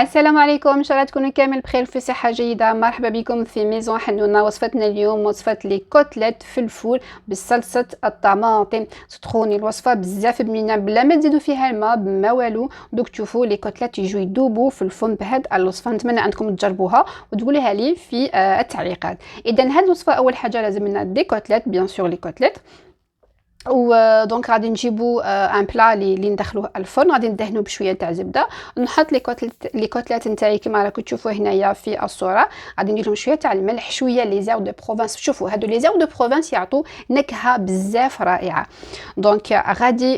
السلام عليكم، ان شاء الله تكونوا كامل بخير في صحه جيده. مرحبا بكم في ميزون حنونه. وصفتنا اليوم وصفه لي كوتليت في الفول بصلصه الطماطم. صدقوني الوصفه بزاف بنينه بلا ما تزيدوا فيها الماء بما والو. دوك تشوفوا لي كوتليت يجوا يذوبوا في الفم بهاد الوصفه. نتمنى انكم تجربوها وتقولوها لي في التعليقات. اذا هاد الوصفه اول حاجه لازم لنا دي كوتليت، بيان سور لي كوتليت. ودونك غادي نجيبو ان بلا لي ندخلوه الفرن. غادي ندهنوه بشويه تاع زبده، نحط لي كوتلات نتاعي كما راكم تشوفوا هنايا في الصوره. غادي ندير لهم شويه تاع الملح، شويه لي زاو دو بروفانس. شوفوا هادو لي زاو دو بروفانس يعطوا نكهه بزاف رائعه. دونك غادي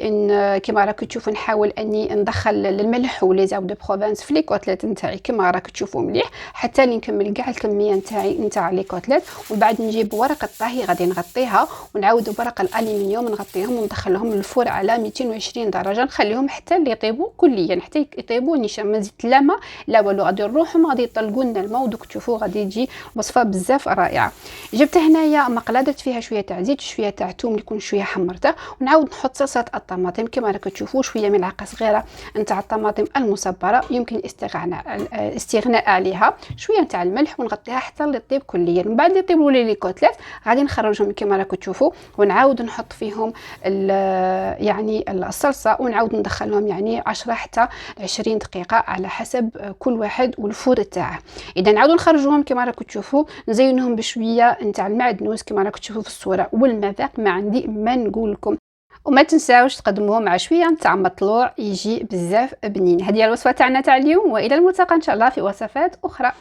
كما راكم تشوفوا نحاول اني ندخل الملح ولي زاو دو بروفانس في لي كوتلات نتاعي كما راكم تشوفوا مليح حتى نكمل كاع الكميه نتاعي نتاع لي كوتلات. ومن بعد نجيب ورقه طهي غادي نغطيها، ونعاودوا ورق الالومنيوم نغطيهم وندخلهم للفرن على 220 درجه. نخليهم حتى اللي يطيبوا كليا، حتى يطيبوا نيشان، ما زدت لا ما لا والو. غادي نروحهم غادي يطلقوا لنا الماء. ودوك تشوفوا غادي تجي وصفه بزاف رائعه. جبت هنايا مقله درت فيها شويه تاع زيت، شويه تاع ثوم يكون شويه حمرته، ونعاود نحط صلصه الطماطم كما راكم تشوفوا. شويه ملعقه صغيره نتاع الطماطم المصبره يمكن الاستغناء عليها. شويه تاع الملح ونغطيها حتى اللي طيب كليا. من بعد اللي طيبوا لي كوتلات غادي نخرجهم كما راكم تشوفوا، ونعاود نحط فيهم يعني الصلصه، ونعاود ندخلهم يعني 10 حتى 20 دقيقه على حسب كل واحد والفور تاعه. اذا نعاودوا نخرجوهم كما راكم تشوفوا، نزينهم بشويه نتاع المعدنوس كما راكم تشوفوا في الصوره. والمذاق ما عندي ما نقول لكم. وما تنساوش تقدموه مع شويه نتاع مطلوع، يجي بزاف بنين. هذه هي الوصفه تاعنا تاع اليوم، والى الملتقى ان شاء الله في وصفات اخرى.